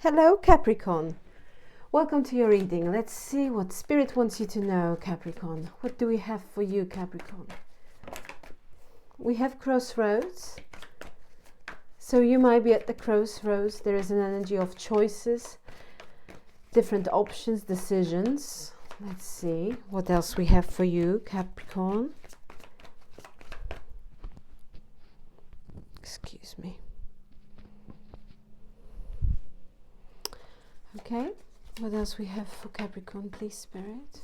Hello Capricorn, welcome to your reading. Let's see what Spirit wants you to know, Capricorn. What do we have for you, Capricorn? We have crossroads. So you might be at the crossroads. There is an energy of choices, different options, decisions. Let's see what else we have for you, Capricorn. Excuse me. Okay, what else we have for Capricorn, please, Spirit?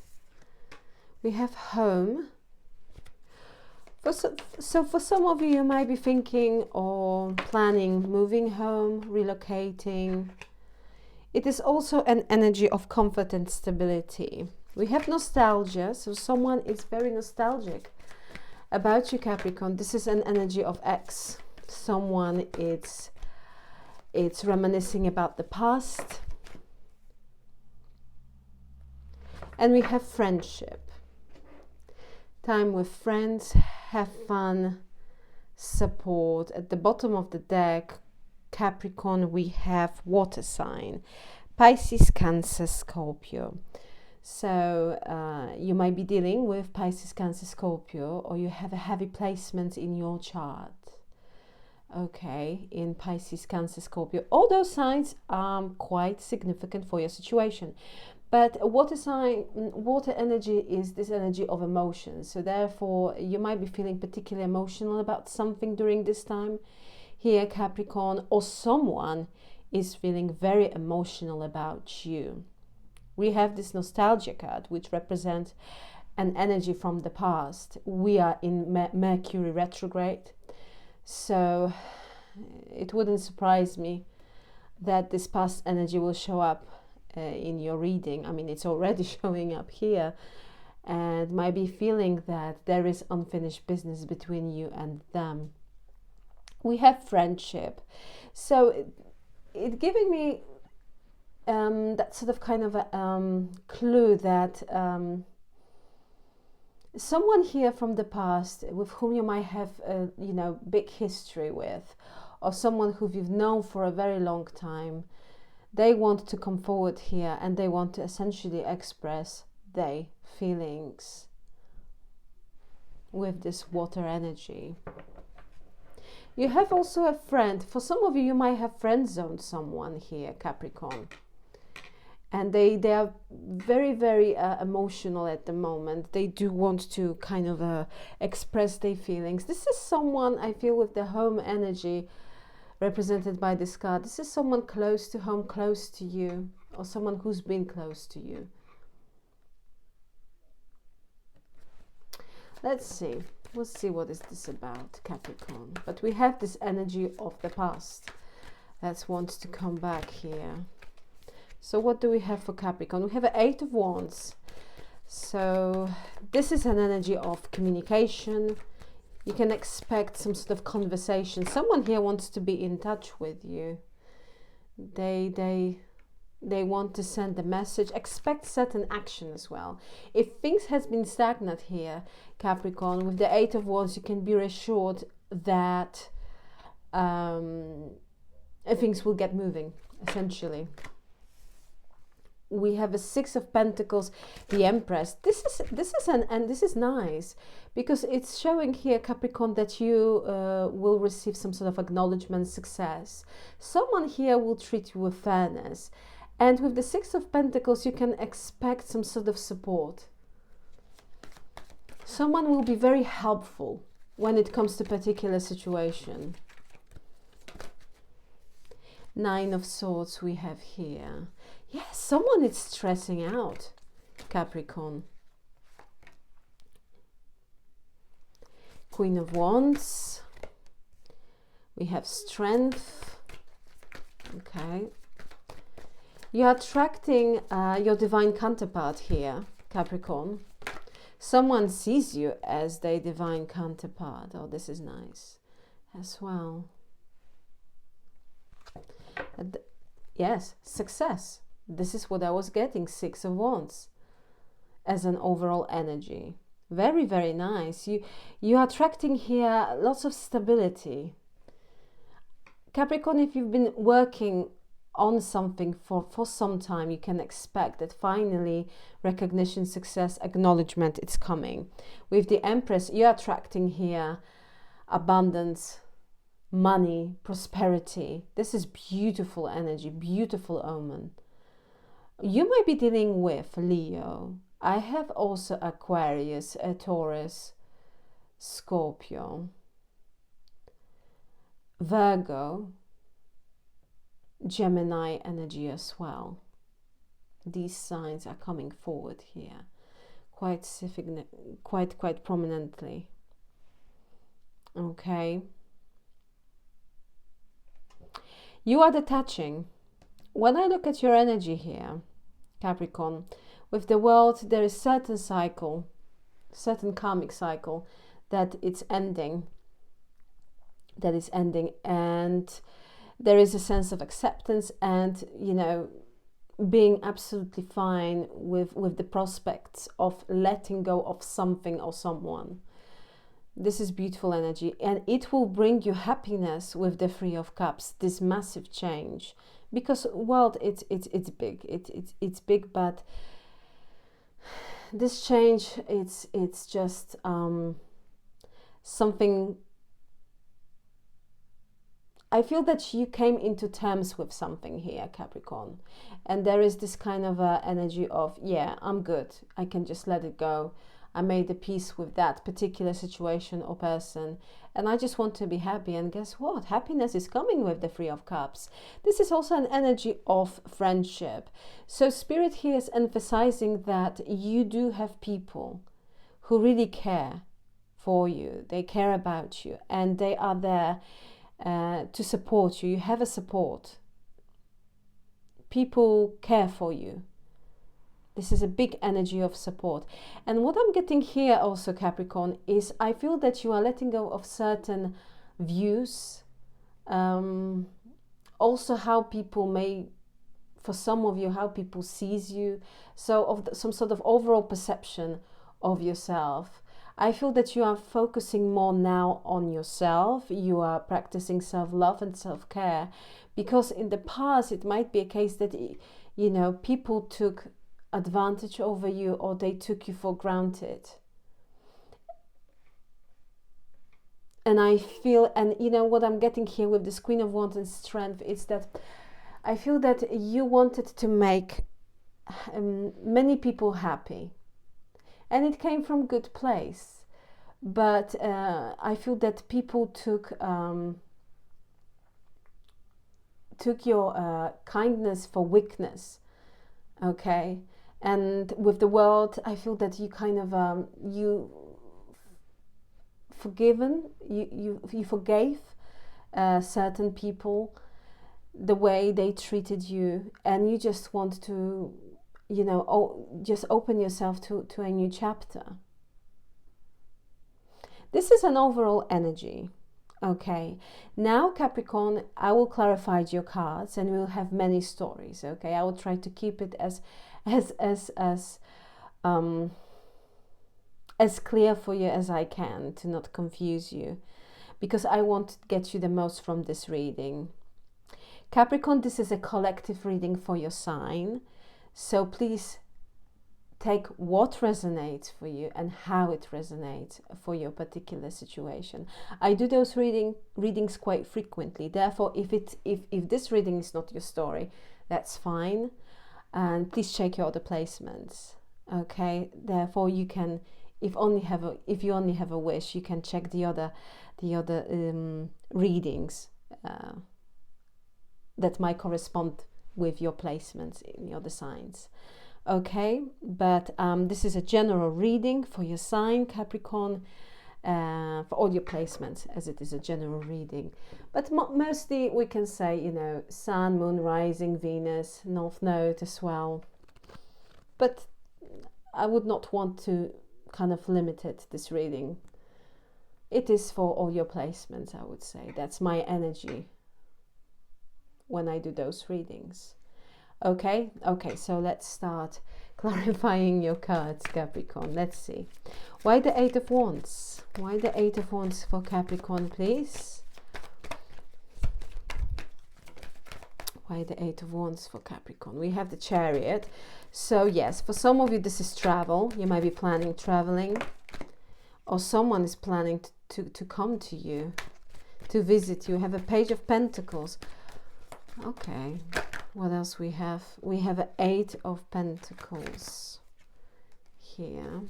We have home. So for some of you, you might be thinking or planning moving home, relocating. It is also an energy of comfort and stability. We have nostalgia, so someone is very nostalgic about you, Capricorn. This is an energy of ex. Someone it's reminiscing about the past. And we have friendship. Time with friends, have fun, support. At the bottom of the deck, Capricorn, we have water sign. Pisces, Cancer, Scorpio. So you might be dealing with Pisces, Cancer, Scorpio, or you have a heavy placement in your chart. Okay, in Pisces, Cancer, Scorpio. All those signs are quite significant for your situation. But water energy is this energy of emotions. So therefore, you might be feeling particularly emotional about something during this time here, Capricorn, or someone is feeling very emotional about you. We have this nostalgia card, which represents an energy from the past. We are in Mercury retrograde. So it wouldn't surprise me that this past energy will show up in your reading. I mean, it's already showing up here, and might be feeling that there is unfinished business between you and them. We have friendship, so it giving me that sort of kind of a clue that someone here from the past with whom you might have a big history with, or someone who you've known for a very long time, they want to come forward here and they want to essentially express their feelings with this water energy. You have also a friend. For some of you, you might have friend zoned someone here, Capricorn. And they are very, very emotional at the moment. They do want to kind of express their feelings. This is someone, I feel, with the home energy represented by this card. This is someone close to home, close to you, or someone who's been close to you. Let's see. We'll see what is this about, Capricorn. But we have this energy of the past that wants to come back here. So what do we have for Capricorn? We have an 8 of Wands. So this is an energy of communication. You can expect some sort of conversation. Someone here wants to be in touch with you. They want to send a message. Expect certain action as well. If things has been stagnant here, Capricorn, with the 8 of Wands, you can be reassured that things will get moving, essentially. We have a 6 of Pentacles, the Empress. This is nice because it's showing here, Capricorn, that you will receive some sort of acknowledgement, success. Someone here will treat you with fairness. And with the 6 of Pentacles, you can expect some sort of support. Someone will be very helpful when it comes to a particular situation. 9 of Swords we have here. Yes, someone is stressing out, Capricorn. Queen of Wands. We have Strength. Okay. You are attracting your divine counterpart here, Capricorn. Someone sees you as their divine counterpart. Oh, this is nice as well. Yes, success. This is what I was getting, 6 of Wands as an overall energy. Very, very nice. You are attracting here lots of stability. Capricorn, if you've been working on something for some time. You can expect that finally recognition, success, acknowledgement, it's coming. With the Empress, you're attracting here abundance, money, prosperity. This is beautiful energy, beautiful omen. You might be dealing with Leo. I have also Aquarius, a Taurus, Scorpio, Virgo, Gemini energy as well. These signs are coming forward here quite prominently. Okay. You are detaching. When I look at your energy here, Capricorn, with the world, there is certain cycle, certain karmic cycle that it's ending, and there is a sense of acceptance and, you know, being absolutely fine with the prospects of letting go of something or someone. This is beautiful energy, and it will bring you happiness with the Three of Cups, this massive change, because world, it's big, it's big, but this change, it's just something. I feel that you came into terms with something here, Capricorn, and there is this kind of energy of, yeah, I'm good, I can just let it go. I made a peace with that particular situation or person, and I just want to be happy. And guess what? Happiness is coming with the Three of Cups. This is also an energy of friendship. So Spirit here is emphasizing that you do have people who really care for you. They care about you, and they are there to support you. You have a support. People care for you. This is a big energy of support. And what I'm getting here also, Capricorn, is I feel that you are letting go of certain views. Also how people may, for some of you, how people sees you. So of some sort of overall perception of yourself. I feel that you are focusing more now on yourself. You are practicing self-love and self-care. Because in the past, it might be a case that, you know, people took advantage over you, or they took you for granted. And I feel, and you know what I'm getting here with this Queen of Wands and Strength, is that I feel that you wanted to make many people happy, and it came from good place, but I feel that people took your kindness for weakness. Okay. And with the world, I feel that you kind of you forgave certain people the way they treated you, and you just want to, you know, just open yourself to a new chapter. This is an overall energy. Okay, now Capricorn, I will clarify your cards, and we'll have many stories. Okay, I will try to keep it as clear for you as I can, to not confuse you, because I want to get you the most from this reading. Capricorn, this is a collective reading for your sign, so please take what resonates for you and how it resonates for your particular situation. I do those readings quite frequently. Therefore, if this reading is not your story, that's fine. And please check your other placements. Okay. Therefore, you can, if you only have a wish, you can check the other readings that might correspond with your placements in the other signs. Okay, but this is a general reading for your sign, Capricorn, for all your placements, as it is a general reading. But mostly we can say, you know, Sun, Moon, Rising, Venus, North Node as well. But I would not want to kind of limit it, this reading. It is for all your placements, I would say. That's my energy when I do those readings. Okay, so let's start clarifying your cards, Capricorn. Let's see. Why the Eight of Wands? Why the Eight of Wands for Capricorn, please? Why the Eight of Wands for Capricorn? We have the Chariot. So yes, for some of you this is travel. You might be planning traveling, or someone is planning to come to you, to visit you. Have a Page of Pentacles. Okay, what else we have? We have an Eight of Pentacles here.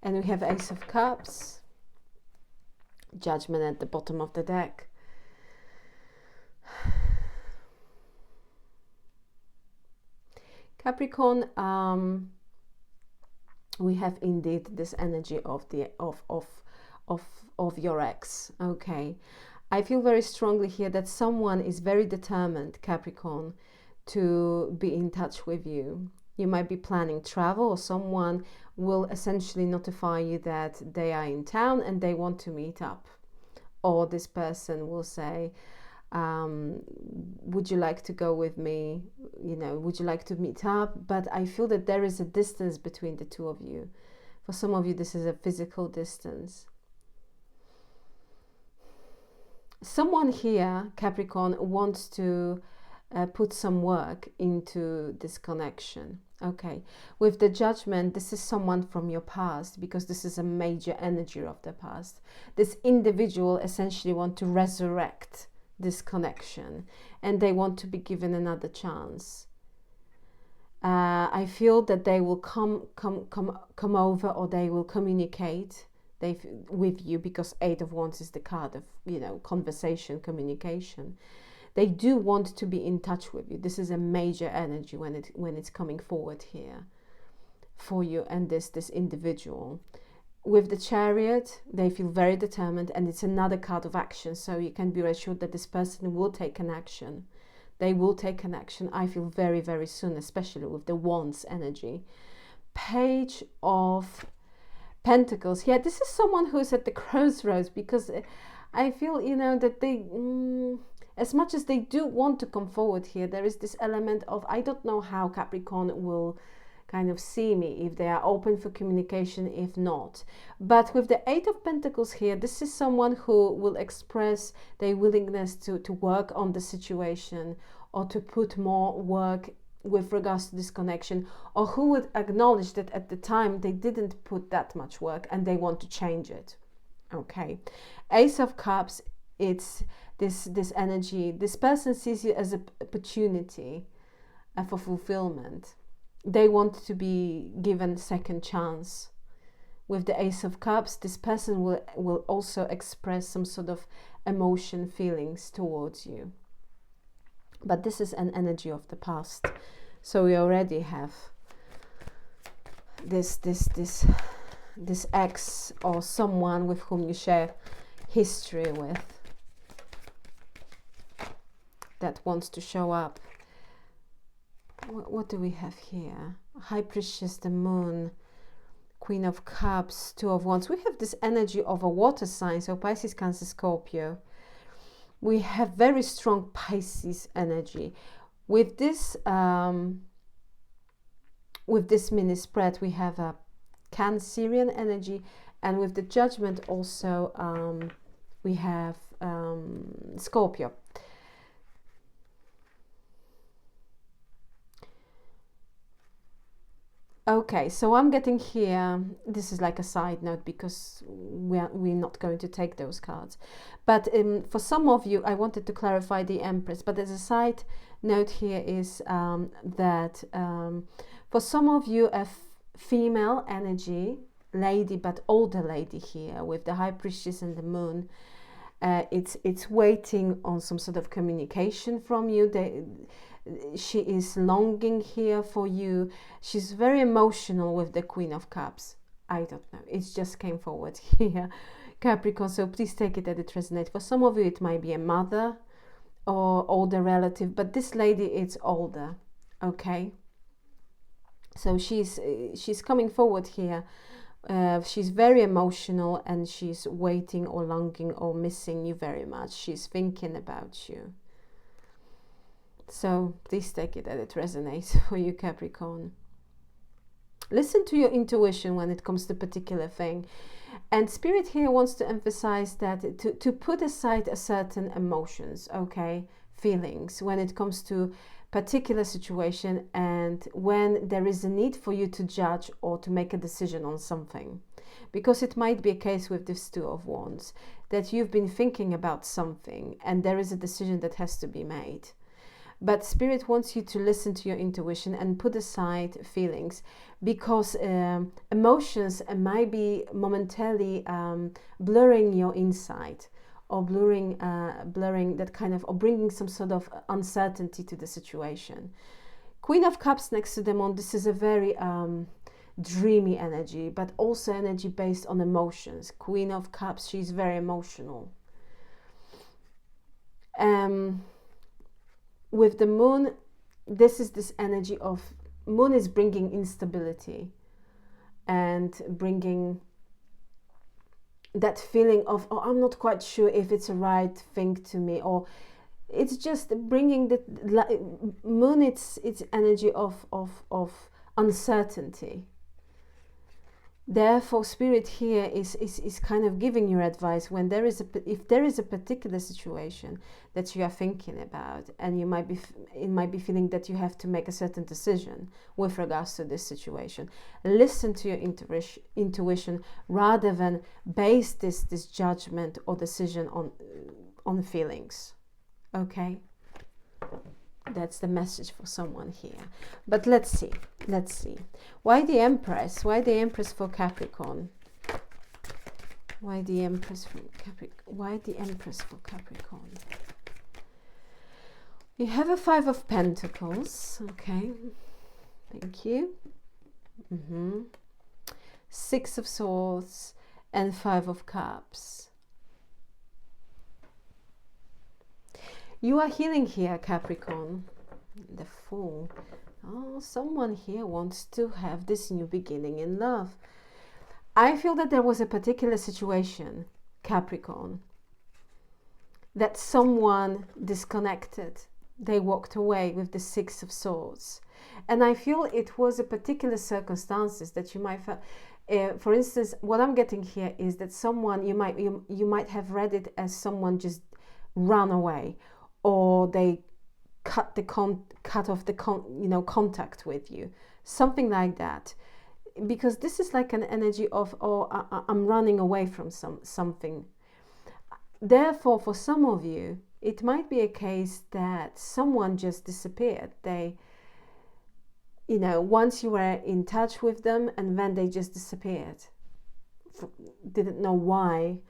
And we have Ace of Cups, Judgment at the bottom of the deck. Capricorn, we have indeed this energy of the of your ex. Okay, I feel very strongly here that someone is very determined, Capricorn, to be in touch with you. You might be planning travel, or someone will essentially notify you that they are in town and they want to meet up. Or this person will say, would you like to go with me? You know, would you like to meet up? But I feel that there is a distance between the two of you. For some of you, this is a physical distance. Someone here, Capricorn, wants to put some work into this connection. Okay, with the Judgment, this is someone from your past, because this is a major energy of the past. This individual essentially want to resurrect this connection, and they want to be given another chance. I feel that they will come over, or they will communicate with you, because Eight of Wands is the card of, you know, conversation, communication. They do want to be in touch with you. This is a major energy when it's coming forward here for you and this individual. With the Chariot, they feel very determined, and it's another card of action. So you can be assured that this person will take an action. They will take an action, I feel, very, very soon, especially with the Wands energy. Page of Pentacles. Yeah, this is someone who's at the crossroads, because I feel, you know, that they... as much as they do want to come forward here, there is this element of, I don't know how Capricorn will kind of see me, if they are open for communication, if not. But with the Eight of Pentacles here, this is someone who will express their willingness to work on the situation, or to put more work with regards to this connection, or who would acknowledge that at the time they didn't put that much work and they want to change it. Okay, Ace of Cups, it's this energy. This person sees you as an opportunity for fulfillment. They want to be given second chance. With the Ace of Cups, this person will also express some sort of emotion, feelings towards you. But this is an energy of the past. So we already have this ex, or someone with whom you share history with, that wants to show up. What do we have here? High Priestess, the Moon, Queen of Cups, Two of Wands. We have this energy of a water sign, so Pisces, Cancer, Scorpio. We have very strong Pisces energy. With this mini spread, we have a Cancerian energy, and with the Judgment also we have Scorpio. Okay, so I'm getting here, this is like a side note, because we're not going to take those cards. But for some of you, I wanted to clarify the Empress, but as a side note here is that for some of you, a female energy, lady, but older lady here, with the High Priestess and the Moon, it's waiting on some sort of communication from you. She is longing here for you. She's very emotional with the Queen of Cups. I don't know, it just came forward here, Capricorn, so please take it as it resonates. For some of you, it might be a mother or older relative, but this lady, it's older. Okay, so she's coming forward here. She's very emotional, and she's waiting or longing or missing you very much. She's thinking about you. So please take it that it resonates for you, Capricorn. Listen to your intuition when it comes to a particular thing. And Spirit here wants to emphasize that to put aside a certain emotions, okay, feelings, when it comes to particular situation and when there is a need for you to judge or to make a decision on something. Because it might be a case with this Two of Wands, that you've been thinking about something and there is a decision that has to be made. But Spirit wants you to listen to your intuition and put aside feelings, because emotions might be momentarily blurring your insight, or blurring that kind of, or bringing some sort of uncertainty to the situation. Queen of Cups next to the Moon, this is a very dreamy energy, but also energy based on emotions. Queen of Cups, she's very emotional. With the Moon, this energy of Moon is bringing instability and bringing that feeling of, oh, I'm not quite sure if it's the right thing to me, or it's just bringing the Moon, it's energy of uncertainty. Therefore, Spirit here is kind of giving you advice when there is if there is a particular situation that you are thinking about, and you might be feeling that you have to make a certain decision with regards to this situation. Listen to your intuition rather than base this judgment or decision on feelings. Okay? That's the message for someone here. But let's see. Why the Empress? Why the Empress for Capricorn? Why the Empress for Capricorn? Why the Empress for Capricorn? We have a Five of Pentacles. Okay. Thank you. Six of Swords and Five of Cups. You are healing here, Capricorn. The Fool. Oh, someone here wants to have this new beginning in love. I feel that there was a particular situation, Capricorn, that someone disconnected. They walked away with the Six of Swords. And I feel it was a particular circumstances that you might for instance, what I'm getting here is that someone, you might have read it as someone just ran away, or they cut off the contact with you, something like that, because this is like an energy of, oh, I'm running away from something. Therefore, for some of you, it might be a case that someone just disappeared. They, once you were in touch with them, and then they just disappeared, didn't know why.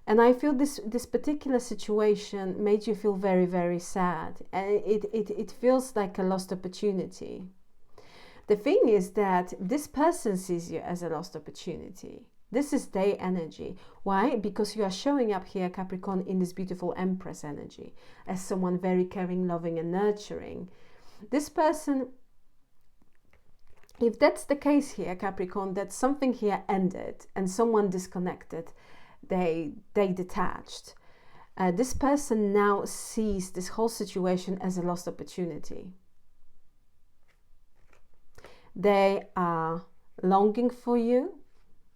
And I feel this particular situation made you feel very, very sad. And it feels like a lost opportunity. The thing is that this person sees you as a lost opportunity. This is their energy. Why? Because you are showing up here, Capricorn, in this beautiful Empress energy, as someone very caring, loving and nurturing. This person, if that's the case here, Capricorn, that something here ended and someone disconnected, they detached. This person now sees this whole situation as a lost opportunity. They are longing for you.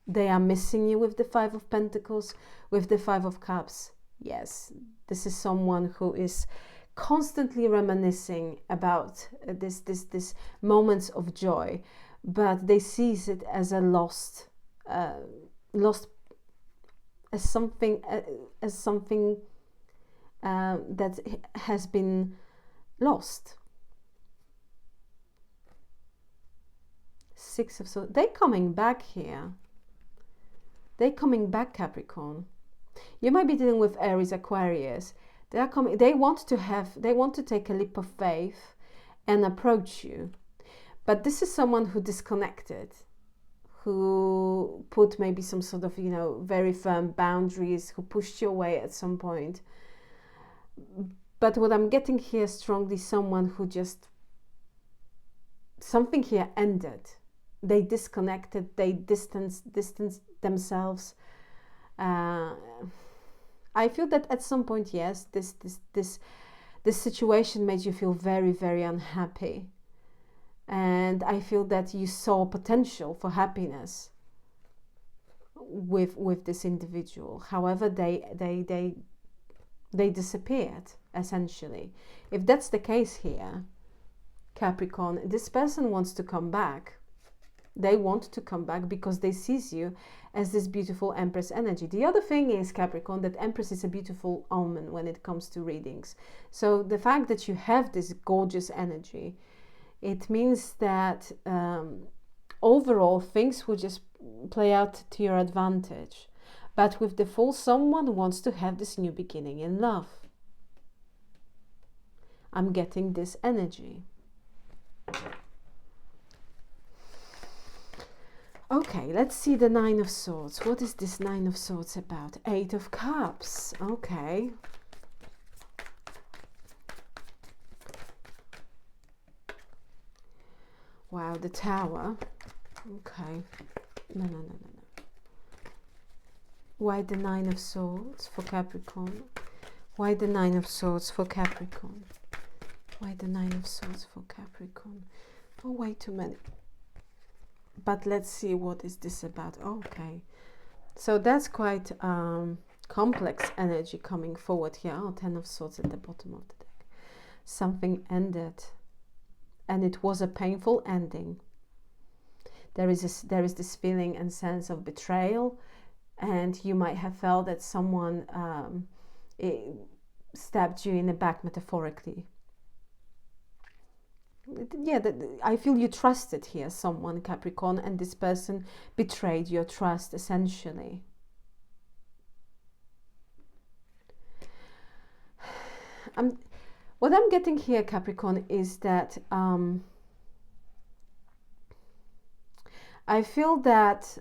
They are missing you with the Five of Pentacles, with the Five of Cups. Yes, this is someone who is constantly reminiscing about this moments of joy, but they sees it as a lost as something that has been lost. Six of Swords. They're coming back here. They're coming back, Capricorn. You might be dealing with Aries, Aquarius. They are coming. They want to take a leap of faith and approach you. But this is someone who disconnected, who put maybe some sort of, very firm boundaries, who pushed you away at some point. But what I'm getting here strongly, someone who just, something here ended. They disconnected, they distanced themselves. I feel that at some point, yes, this situation made you feel very, very unhappy. And I feel that you saw potential for happiness with this individual. However, they disappeared, essentially. If that's the case here, Capricorn, this person wants to come back. They want to come back because they see you as this beautiful Empress energy. The other thing is, Capricorn, that Empress is a beautiful omen when it comes to readings. So the fact that you have this gorgeous energy, it means that overall things will just play out to your advantage. But with the Fool, someone wants to have this new beginning in love. I'm getting this energy. Okay, let's see the Nine of Swords. What is this Nine of Swords about? Eight of Cups. Okay. Wow, the Tower. Okay. No. Why the Nine of Swords for Capricorn? Why the Nine of Swords for Capricorn? Why the Nine of Swords for Capricorn? Oh, way too many. But let's see, what is this about? Okay. So that's quite complex energy coming forward here. Oh, Ten of Swords at the bottom of the deck. Something ended. And it was a painful ending. There is this feeling and sense of betrayal, and you might have felt that someone stabbed you in the back, metaphorically. Yeah, I feel you trusted here someone, Capricorn, and this person betrayed your trust, essentially. What I'm getting here, Capricorn, is that I feel that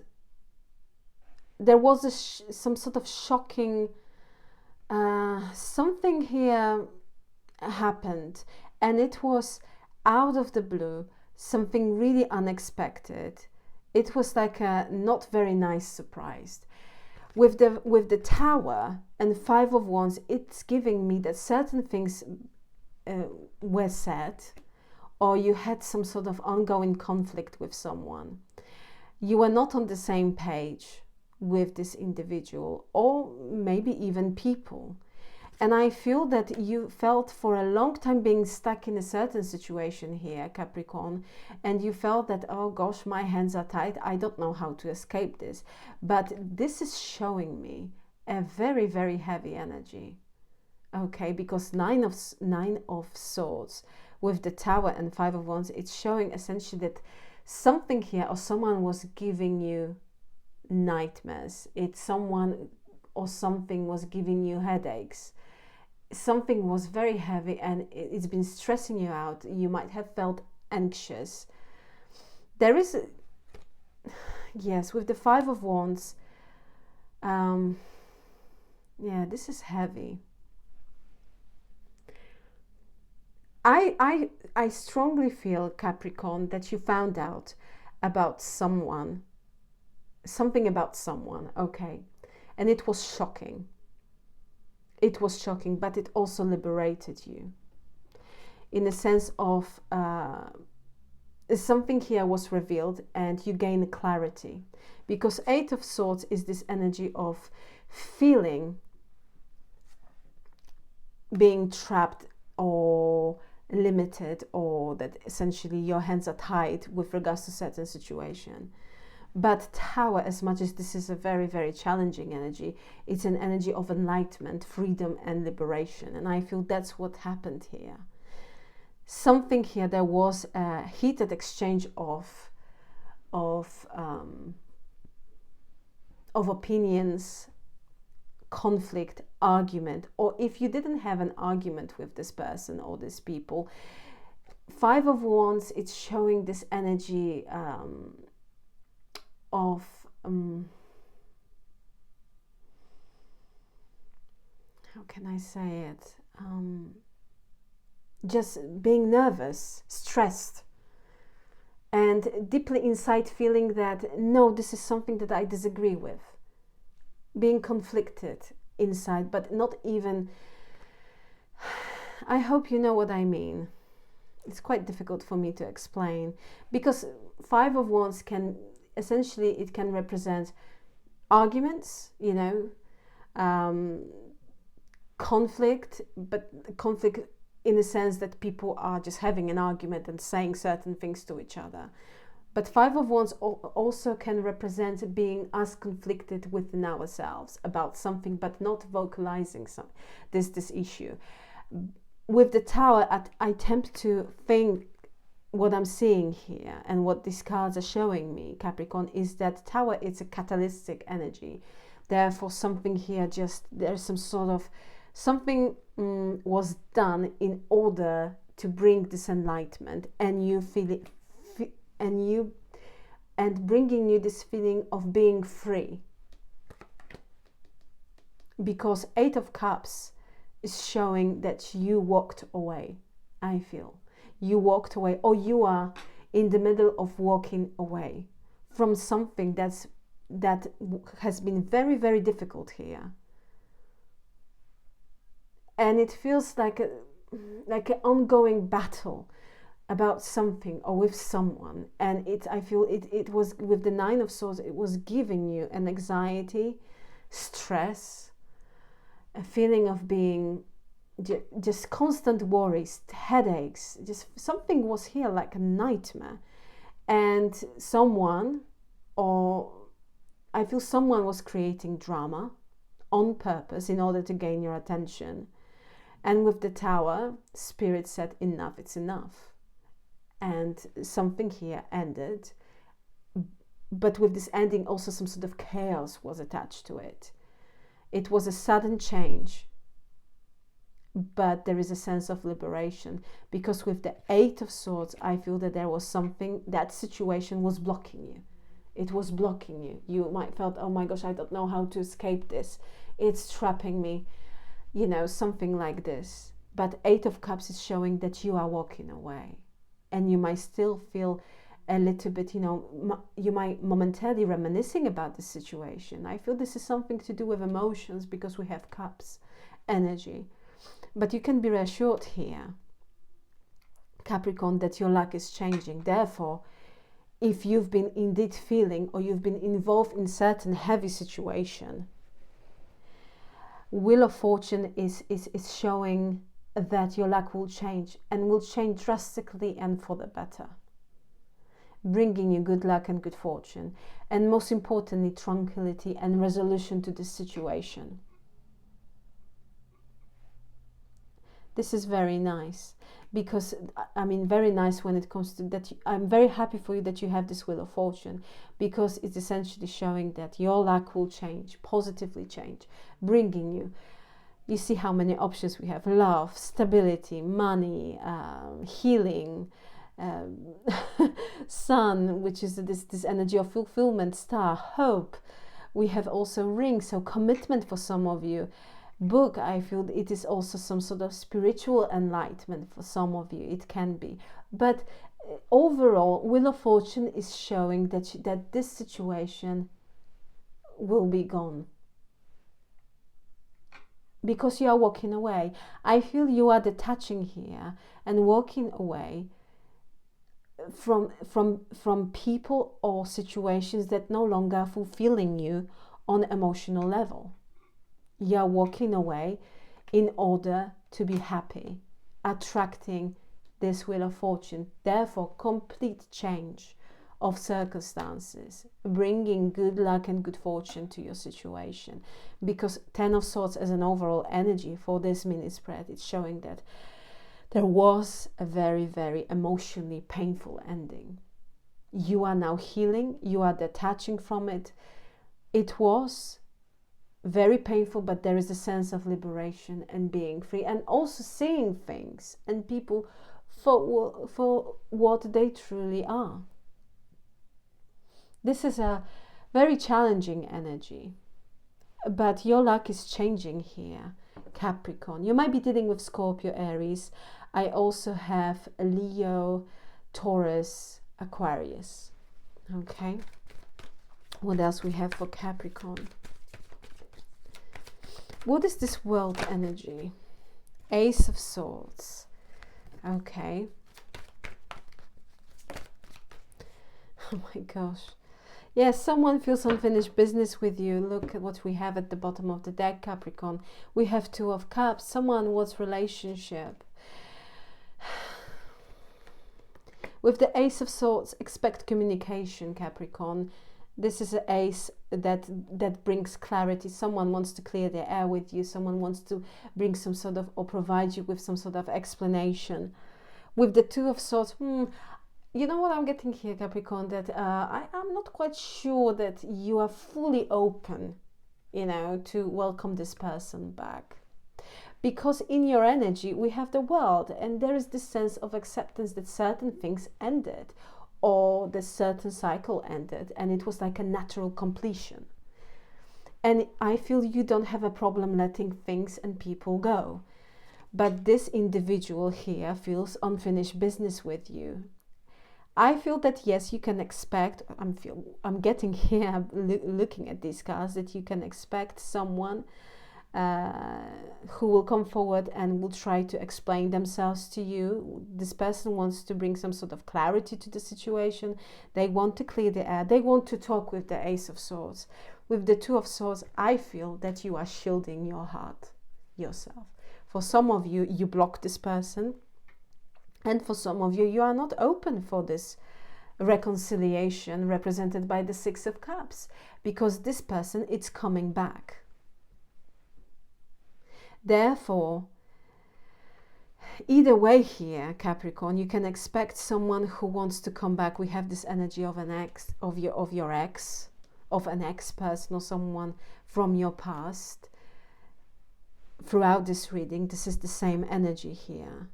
there was some sort of shocking something here happened, and it was out of the blue, something really unexpected. It was like a not very nice surprise. With the Tower and Five of Wands, it's giving me that certain things were said, or you had some sort of ongoing conflict with someone. You were not on the same page with this individual, or maybe even people. And I feel that you felt for a long time being stuck in a certain situation here, Capricorn, and you felt that, oh gosh, my hands are tied, I don't know how to escape this. But this is showing me a very, very heavy energy. Okay, because Nine of Swords with the Tower and Five of Wands, it's showing essentially that something here, or someone was giving you nightmares. It's someone or something was giving you headaches. Something was very heavy and it's been stressing you out. You might have felt anxious. There is, yes, with the Five of Wands, yeah, this is heavy. I strongly feel, Capricorn, that you found out about someone, something about someone, okay, and it was shocking. It was shocking, but it also liberated you in the sense of something here was revealed and you gain clarity, because Eight of Swords is this energy of feeling being trapped or limited, or that essentially your hands are tied with regards to certain situation. But Tower, as much as this is a very, very challenging energy, it's an energy of enlightenment, freedom and liberation. And I feel that's what happened here. Something here, there was a heated exchange of opinions, conflict, argument, or if you didn't have an argument with this person or these people, Five of Wands, it's showing this energy of how can I say it, just being nervous, stressed, and deeply inside feeling that no, this is something that I disagree with, being conflicted inside, but not even, I hope you know what I mean. it's quite difficult for me to explain, because Five of Wands can essentially, it can represent arguments, you know, conflict, but conflict in the sense that people are just having an argument and saying certain things to each other. But Five of Wands also can represent being us conflicted within ourselves about something, but not vocalizing this issue. With the Tower, I attempt to think what I'm seeing here and what these cards are showing me, Capricorn, is that Tower is a catalytic energy. Therefore, something here, just there's some sort of something was done in order to bring this enlightenment, and you feel it, and bringing you this feeling of being free. Because Eight of Cups is showing that you walked away. I feel you walked away, or you are in the middle of walking away from something that has been very, very difficult here. And it feels like an ongoing battle about something or with someone. And I feel it was, with the Nine of Swords, it was giving you an anxiety, stress, a feeling of being just constant worries, headaches, just something was here like a nightmare. And someone, or I feel someone was creating drama on purpose in order to gain your attention. And with the Tower, Spirit said, enough, it's enough. And something here ended. But with this ending, also some sort of chaos was attached to it. It was a sudden change. But there is a sense of liberation. Because with the Eight of Swords, I feel that there was something, that situation was blocking you. It was blocking you. You might felt, oh my gosh, I don't know how to escape this. It's trapping me. You know, something like this. But Eight of Cups is showing that you are walking away. And you might still feel a little bit, you know, you might momentarily reminiscing about the situation. I feel this is something to do with emotions, because we have Cups energy. But you can be reassured here, Capricorn, that your luck is changing. Therefore, if you've been indeed feeling, or you've been involved in certain heavy situation, Wheel of Fortune is showing that your luck will change, and will change drastically and for the better, bringing you good luck and good fortune, and most importantly, tranquility and resolution to this situation. This is very nice, because I mean, very nice when it comes to that. I'm very happy for you that you have this Wheel of Fortune, because it's essentially showing that your luck will change, positively change, bringing you. You see how many options we have: love, stability, money, healing, sun, which is this energy of fulfillment, star, hope. We have also ring, so commitment for some of you. Book, I feel it is also some sort of spiritual enlightenment for some of you. It can be, but overall, Wheel of Fortune is showing that this situation will be gone, because you are walking away. I feel you are detaching here and walking away from people or situations that no longer are fulfilling you on an emotional level. You are walking away in order to be happy, attracting this Wheel of Fortune. Therefore, complete change of circumstances, bringing good luck and good fortune to your situation. Because Ten of Swords as an overall energy for this mini spread, it's showing that there was a very, very emotionally painful ending. You are now healing, you are detaching from it. It was very painful, but there is a sense of liberation and being free, and also seeing things and people for what they truly are. This is a very challenging energy, but your luck is changing here, Capricorn. You might be dealing with Scorpio, Aries. I also have Leo, Taurus, Aquarius. Okay, what else we have for Capricorn? What is this world energy? Ace of Swords. Okay. Oh my gosh. Yes, someone feels unfinished business with you. Look at what we have at the bottom of the deck, Capricorn. We have Two of Cups. Someone wants relationship. With the Ace of Swords, expect communication, Capricorn. This is an ace that brings clarity. Someone wants to clear the air with you. Someone wants to bring some sort of, or provide you with some sort of explanation. With the Two of Swords, you know what I'm getting here, Capricorn, that I'm not quite sure that you are fully open, you know, to welcome this person back. Because in your energy, we have the World, and there is this sense of acceptance that certain things ended, or the certain cycle ended, and it was like a natural completion. And I feel you don't have a problem letting things and people go. But this individual here feels unfinished business with you. I feel that yes, you can expect, I'm getting here, looking at these cards, that you can expect someone who will come forward and will try to explain themselves to you. This person wants to bring some sort of clarity to the situation. They want to clear the air. They want to talk with the Ace of Swords. With the Two of Swords, I feel that you are shielding your heart, yourself. For some of you, you block this person. And for some of you, you are not open for this reconciliation represented by the Six of Cups. Because this person, it's coming back. Therefore, either way here, Capricorn, you can expect someone who wants to come back. We have this energy of an ex, of an ex-person or someone from your past. Throughout this reading, this is the same energy here.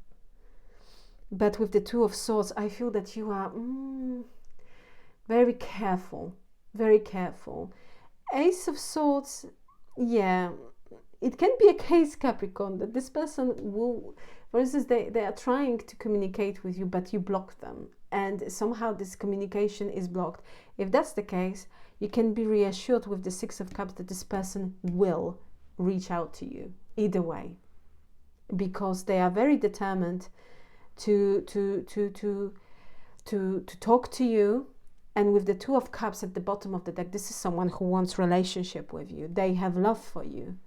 But with the Two of Swords, I feel that you are very careful, very careful. Ace of Swords, yeah. It can be a case, Capricorn, that this person will, for instance, they are trying to communicate with you, but you block them. And somehow this communication is blocked. If that's the case, you can be reassured with the Six of Cups that this person will reach out to you, either way. Because they are very determined to talk to you. And with the Two of Cups at the bottom of the deck, this is someone who wants relationship with you. They have love for you.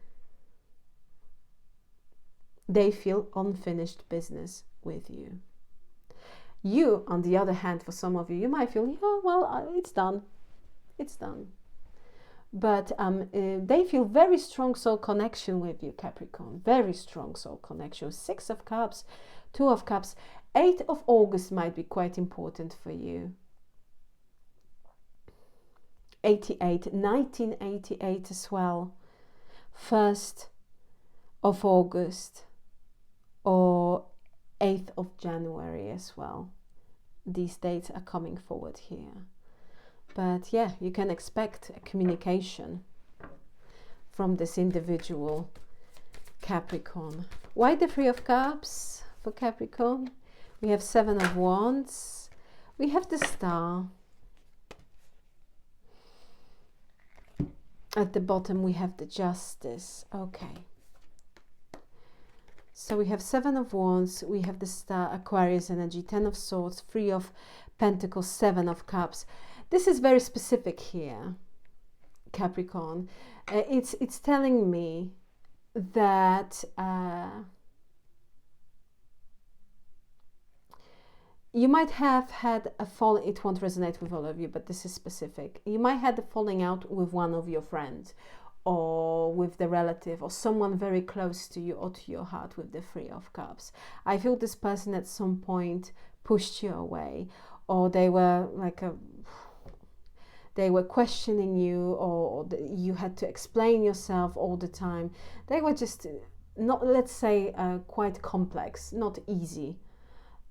They feel unfinished business with you. You, on the other hand, for some of you, you might feel, yeah, well, it's done. It's done. But they feel very strong soul connection with you, Capricorn. Very strong soul connection. Six of Cups, Two of Cups. 8th of August might be quite important for you. 1988 as well. 1st of August. Or 8th of January as well. These dates are coming forward here. But yeah, you can expect a communication from this individual, Capricorn. Why the Three of Cups for Capricorn? We have 7 of Wands. We have the Star. At the bottom we have the Justice. Okay. So we have 7 of Wands, we have the Star, Aquarius energy, 10 of Swords, 3 of Pentacles, 7 of Cups. This is very specific here, Capricorn. It's telling me that you might have had a fall. It won't resonate with all of you, but this is specific. You might have a falling out with one of your friends, or with the relative, or someone very close to you or to your heart with the Three of Cups. I feel this person at some point pushed you away, or they were like they were questioning you, or you had to explain yourself all the time. They were just not, let's say, quite complex, not easy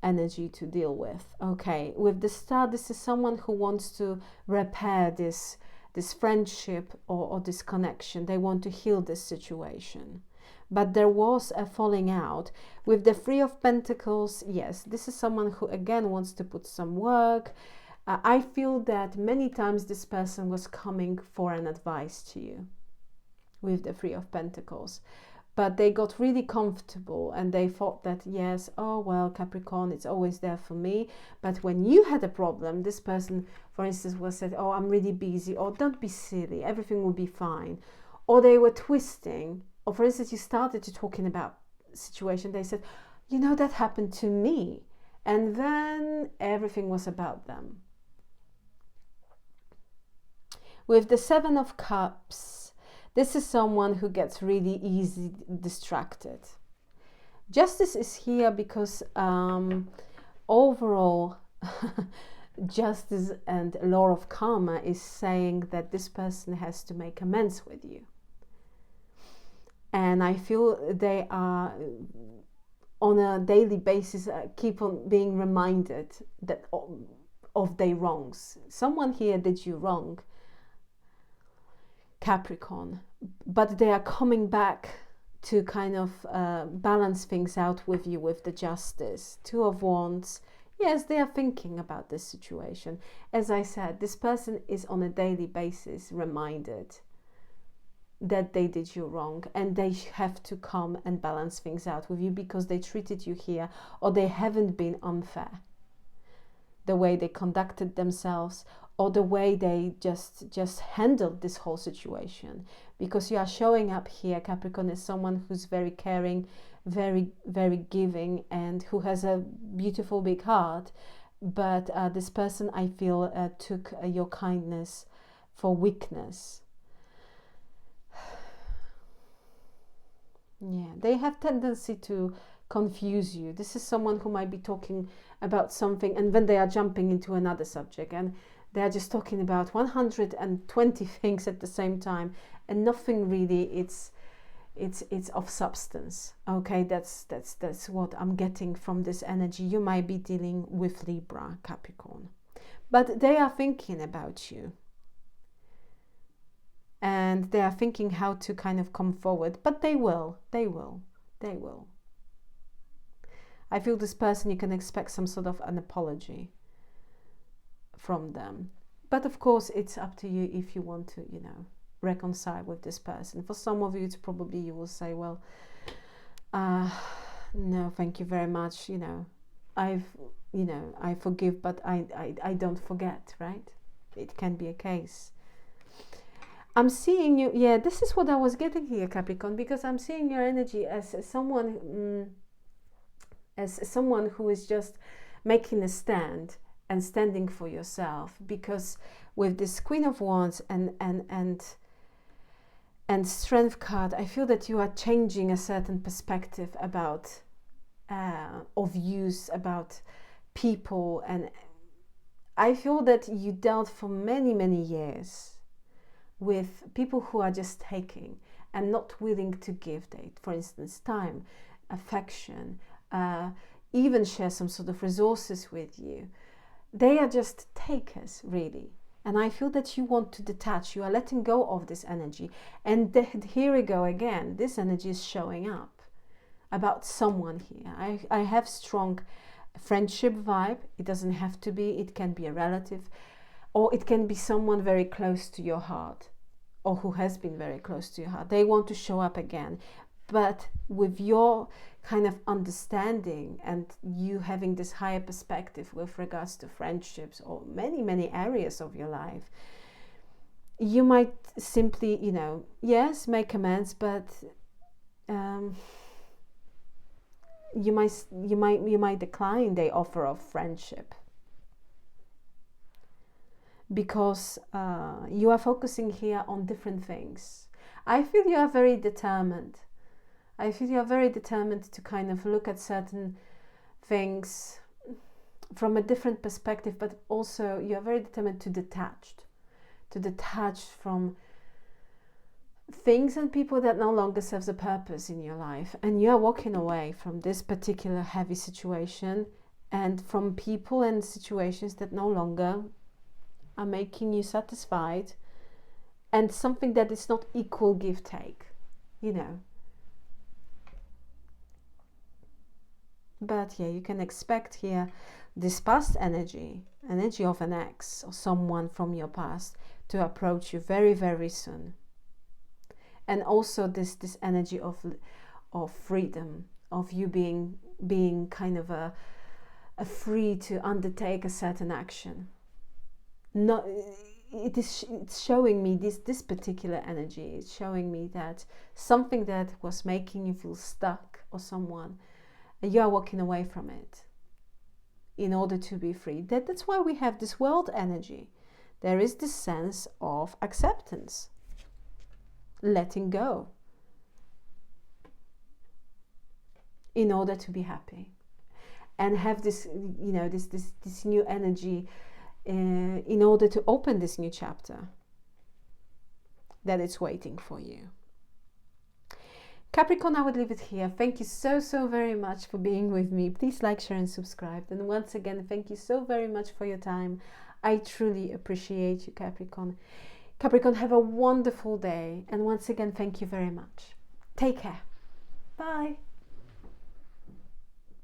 energy to deal with. Okay, with the Star, this is someone who wants to repair this friendship or this connection. They want to heal this situation. But there was a falling out. With the Three of Pentacles, yes, this is someone who again wants to put some work. I feel that many times this person was coming for an advice to you with the Three of Pentacles. but they got really comfortable and they thought that, yes, oh well, Capricorn, it's always there for me. But when you had a problem, this person, for instance, was said, oh, I'm really busy, or don't be silly, everything will be fine. Or they were twisting, or for instance, you started to talking about situation, they said, you know, that happened to me. And then everything was about them. With the Seven of Cups, this is someone who gets really easily distracted. Justice is here because overall justice and law of karma is saying that this person has to make amends with you. And I feel they are on a daily basis keep on being reminded that of their wrongs. Someone here did you wrong, Capricorn, but they are coming back to kind of balance things out with you with the justice. Two of Wands. Yes, they are thinking about this situation. As I said, this person is on a daily basis reminded that they did you wrong, and they have to come and balance things out with you because they treated you here, or they haven't been unfair. The way they conducted themselves, or the way they just handled this whole situation. Because you are showing up here, Capricorn, as someone who's very caring, very, very giving, and who has a beautiful big heart. But this person, I feel, took your kindness for weakness. Yeah, they have tendency to confuse you. This is someone who might be talking about something, and then they are jumping into another subject, and they are just talking about 120 things at the same time, and nothing really it's of substance. Okay, that's what I'm getting from this energy. You might be dealing with Libra, Capricorn, but they are thinking about you. And they are thinking how to kind of come forward, but they will. I feel this person, you can expect some sort of an apology from them. But of course, it's up to you if you want to, you know, reconcile with this person. For some of you, it's probably you will say, well, no, thank you very much. You know, I forgive, but I don't forget, right? It can be a case. I'm seeing you, yeah, this is what I was getting here, Capricorn, because I'm seeing your energy as someone who is just making a stand and standing for yourself. Because with this Queen of Wands and Strength card, I feel that you are changing a certain perspective about of views about people, and I feel that you dealt for many years with people who are just taking and not willing to give, for instance, time, affection, even share some sort of resources with you. They are just takers, really. And I feel that you want to detach. You are letting go of this energy. And here we go again. This energy is showing up about someone here. I have strong friendship vibe. It doesn't have to be. It can be a relative. Or it can be someone very close to your heart, or who has been very close to your heart. They want to show up again. But with your kind of understanding and you having this higher perspective with regards to friendships or many areas of your life, you might simply, you know, yes, make amends, but you might decline the offer of friendship. Because you are focusing here on different things. I feel you are very determined. I feel you are very determined to kind of look at certain things from a different perspective, but also you are very determined to detach from things and people that no longer serves a purpose in your life. And you are walking away from this particular heavy situation and from people and situations that no longer are making you satisfied, and something that is not equal give take, you know. But yeah, you can expect here this past energy of an ex or someone from your past to approach you very soon. And also this energy of freedom, of you being kind of a free to undertake a certain action. Not, it's showing me this particular energy. It's showing me that something that was making you feel stuck, or someone, and you are walking away from it in order to be free. That's why we have this world energy. There is this sense of acceptance, letting go, in order to be happy, and have this, you know, this new energy in order to open this new chapter that is waiting for you. Capricorn, I would leave it here. Thank you so very much for being with me. Please like, share and subscribe. And once again, thank you so very much for your time. I truly appreciate you, Capricorn. Capricorn, have a wonderful day. And once again, thank you very much. Take care. Bye.